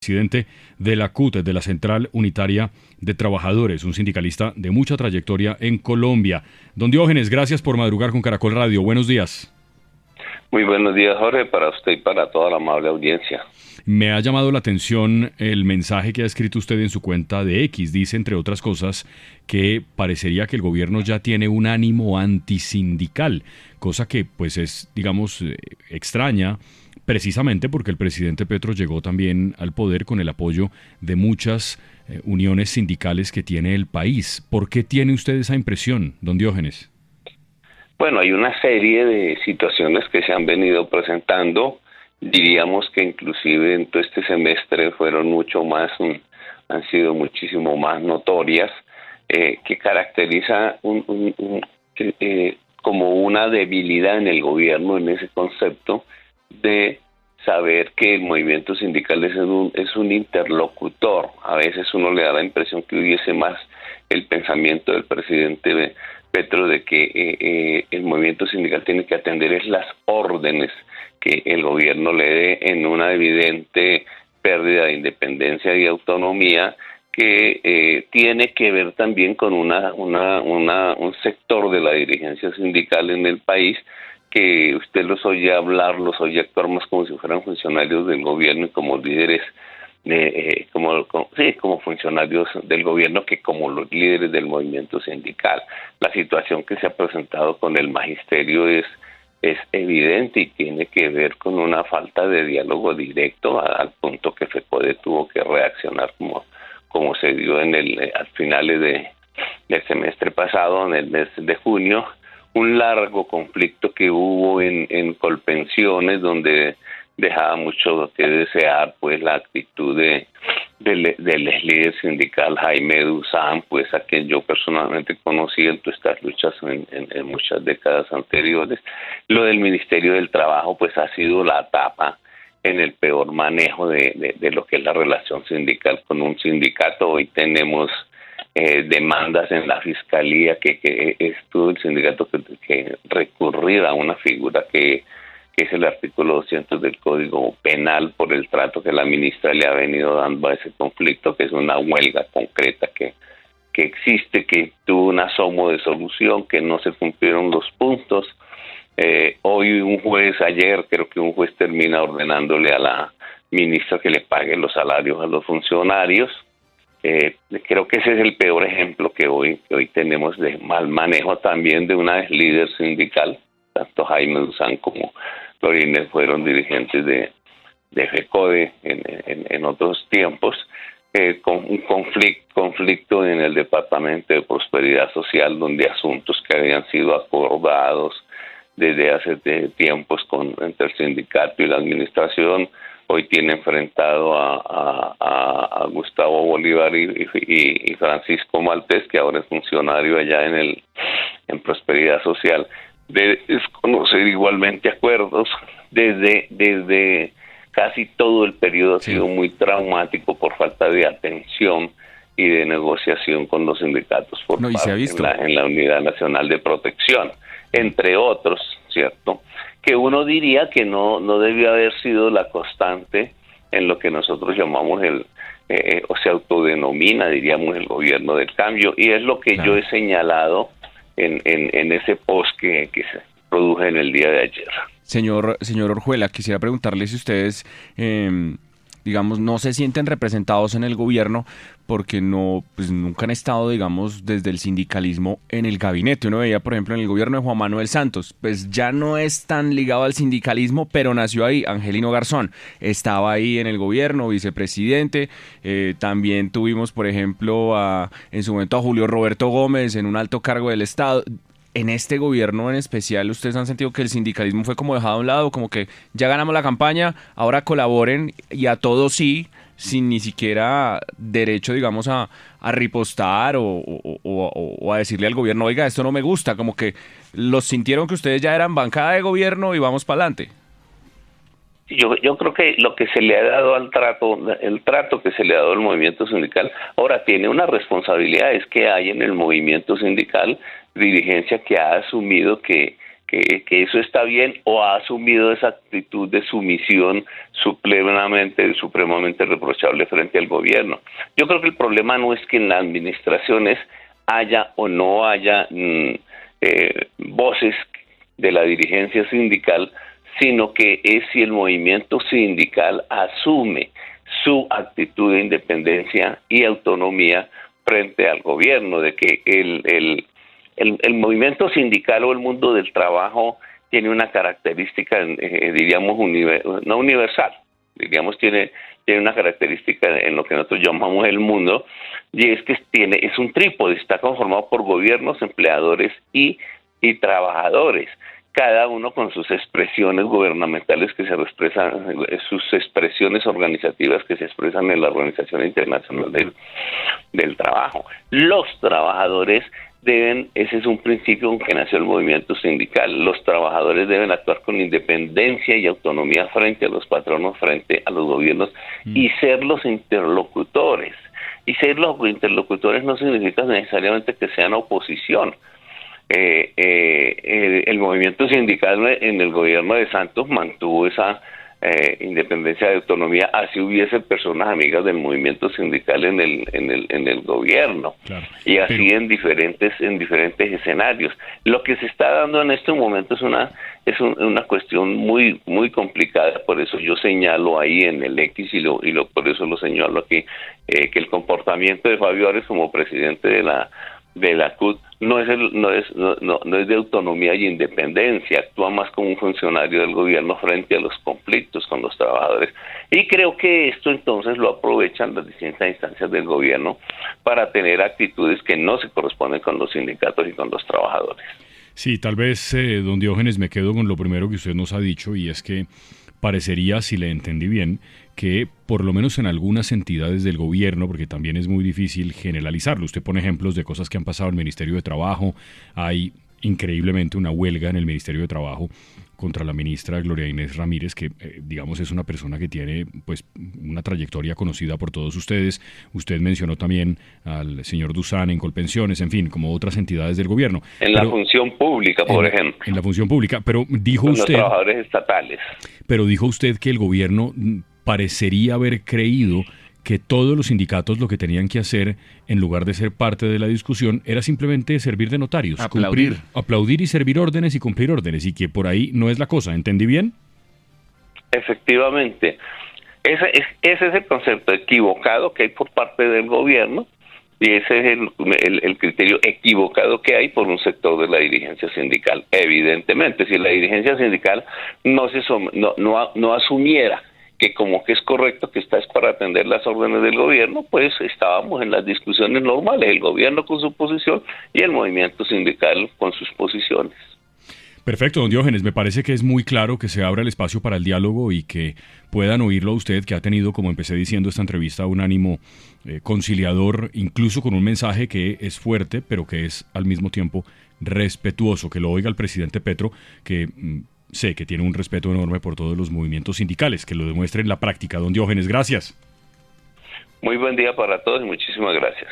Presidente de la CUT, de la Central Unitaria de Trabajadores, un sindicalista de mucha trayectoria en Colombia. Don Diógenes, gracias por madrugar con Caracol Radio. Buenos días. Muy buenos días, Jorge, para usted y para toda la amable audiencia. Me ha llamado la atención el mensaje que ha escrito usted en su cuenta de X. Dice, entre otras cosas, que parecería que el gobierno ya tiene un ánimo antisindical, cosa que pues es, digamos, extraña, precisamente porque el presidente Petro llegó también al poder con el apoyo de muchas uniones sindicales que tiene el país. ¿Por qué tiene usted esa impresión, don Diógenes? Bueno, hay una serie de situaciones que se han venido presentando. Diríamos que inclusive en todo este semestre han sido muchísimo más notorias, que caracteriza como una debilidad en el gobierno en ese concepto de saber que el movimiento sindical es un interlocutor. A veces uno le da la impresión que hubiese más el pensamiento del presidente Petro de que el movimiento sindical tiene que atender las órdenes que el gobierno le dé, en una evidente pérdida de independencia y autonomía que tiene que ver también con un sector de la dirigencia sindical en el país que usted los oye hablar, los oye actuar más como si fueran funcionarios del gobierno y como líderes, como funcionarios del gobierno que como los líderes del movimiento sindical. La situación que se ha presentado con el magisterio es evidente y tiene que ver con una falta de diálogo directo, al punto que FECODE tuvo que reaccionar como se dio al finales del semestre pasado, en el mes de junio. Un largo conflicto que hubo en Colpensiones, donde dejaba mucho que desear pues la actitud del líder sindical Jaime Duzán, pues a quien yo personalmente conocí en todas estas luchas en muchas décadas anteriores. Lo del Ministerio del Trabajo pues ha sido la tapa en el peor manejo de lo que es la relación sindical con un sindicato. Hoy tenemos demandas en la fiscalía que estuvo el sindicato que recurrir a una figura que es el artículo 200 del Código Penal por el trato que la ministra le ha venido dando a ese conflicto, que es una huelga concreta que existe, que tuvo un asomo de solución, que no se cumplieron los puntos. Hoy ayer creo que un juez termina ordenándole a la ministra que le pague los salarios a los funcionarios. Creo que ese es el peor ejemplo que hoy tenemos de mal manejo también de una líder sindical. Tanto Jaime Duzán como Lorines fueron dirigentes de FECODE en otros tiempos, con un conflicto en el Departamento de Prosperidad Social, donde asuntos que habían sido acordados desde hace tiempos entre el sindicato y la administración, hoy tiene enfrentado a Gustavo Bolívar y Francisco Maltés, que ahora es funcionario allá en Prosperidad Social, de desconocer igualmente acuerdos. Desde casi todo el periodo ha sido muy traumático por falta de atención y de negociación con los sindicatos en la Unidad Nacional de Protección, entre otros, ¿cierto? Que uno diría que no debió haber sido la constante en lo que nosotros llamamos o se autodenomina, diríamos, el gobierno del cambio, y es lo que yo he señalado en ese post que se produjo en el día de ayer. Señor Orjuela, quisiera preguntarle si ustedes, digamos, no se sienten representados en el gobierno porque nunca han estado, digamos, desde el sindicalismo en el gabinete. Uno veía, por ejemplo, en el gobierno de Juan Manuel Santos, pues ya no es tan ligado al sindicalismo, pero nació ahí. Angelino Garzón estaba ahí en el gobierno, vicepresidente. También tuvimos, por ejemplo, en su momento a Julio Roberto Gómez en un alto cargo del Estado. En este gobierno en especial, ¿ustedes han sentido que el sindicalismo fue como dejado a un lado, como que ya ganamos la campaña, ahora colaboren y a todos sí, sin ni siquiera derecho, digamos, a ripostar o a decirle al gobierno, oiga, esto no me gusta, como que los sintieron que ustedes ya eran bancada de gobierno y vamos para adelante? Yo creo que lo que se le ha dado el trato que se le ha dado al movimiento sindical, ahora tiene unas responsabilidades que hay en el movimiento sindical, dirigencia que ha asumido que que eso está bien, o ha asumido esa actitud de sumisión supremamente reprochable frente al gobierno. Yo creo que el problema no es que en las administraciones haya o no haya voces de la dirigencia sindical, sino que es si el movimiento sindical asume su actitud de independencia y autonomía frente al gobierno, de que el movimiento sindical o el mundo del trabajo tiene una característica, diríamos, no universal, diríamos, tiene una característica en lo que nosotros llamamos el mundo, y es que es un trípode, está conformado por gobiernos, empleadores y trabajadores, cada uno con sus expresiones gubernamentales que se expresan, sus expresiones organizativas que se expresan en la Organización Internacional del Trabajo. Los trabajadores ese es un principio con que nació el movimiento sindical, los trabajadores deben actuar con independencia y autonomía frente a los patronos, frente a los gobiernos, y ser los interlocutores. Y ser los interlocutores no significa necesariamente que sean oposición. El movimiento sindical en el gobierno de Santos mantuvo esa independencia de autonomía, así hubiese personas amigas del movimiento sindical en el gobierno, claro, y así en diferentes escenarios. Lo que se está dando en este momento es una cuestión muy complicada, por eso yo señalo ahí en el X y por eso lo señalo aquí, que el comportamiento de Fabio Arias como presidente de la CUT no es de autonomía y independencia, actúa más como un funcionario del gobierno frente a los conflictos con los trabajadores, y creo que esto entonces lo aprovechan las distintas instancias del gobierno para tener actitudes que no se corresponden con los sindicatos y con los trabajadores. Sí, tal vez, don Diógenes, me quedo con lo primero que usted nos ha dicho, y es que parecería, si le entendí bien, que por lo menos en algunas entidades del gobierno, porque también es muy difícil generalizarlo, usted pone ejemplos de cosas que han pasado en el Ministerio de Trabajo, hay increíblemente una huelga en el Ministerio de Trabajo contra la ministra Gloria Inés Ramírez, que digamos es una persona que tiene pues una trayectoria conocida por todos ustedes. Usted mencionó también al señor Dusan en Colpensiones, en fin, como otras entidades del gobierno. La función pública, por ejemplo. En la función pública, pero dijo con usted... los trabajadores estatales. Pero dijo usted que el gobierno parecería haber creído que todos los sindicatos lo que tenían que hacer, en lugar de ser parte de la discusión, era simplemente servir de notarios, aplaudir y servir órdenes y cumplir órdenes, y que por ahí no es la cosa. ¿Entendí bien? Efectivamente. Ese es el concepto equivocado que hay por parte del gobierno, y ese es el criterio equivocado que hay por un sector de la dirigencia sindical. Evidentemente, si la dirigencia sindical no asumiera que como que es correcto, que es para atender las órdenes del gobierno, pues estábamos en las discusiones normales, el gobierno con su posición y el movimiento sindical con sus posiciones. Perfecto, don Diógenes, me parece que es muy claro que se abra el espacio para el diálogo y que puedan oírlo a usted, que ha tenido, como empecé diciendo, esta entrevista, un ánimo conciliador, incluso con un mensaje que es fuerte, pero que es al mismo tiempo respetuoso, que lo oiga el presidente Petro, que... sé que tiene un respeto enorme por todos los movimientos sindicales, que lo demuestre en la práctica. Don Diógenes, gracias. Muy buen día para todos y muchísimas gracias.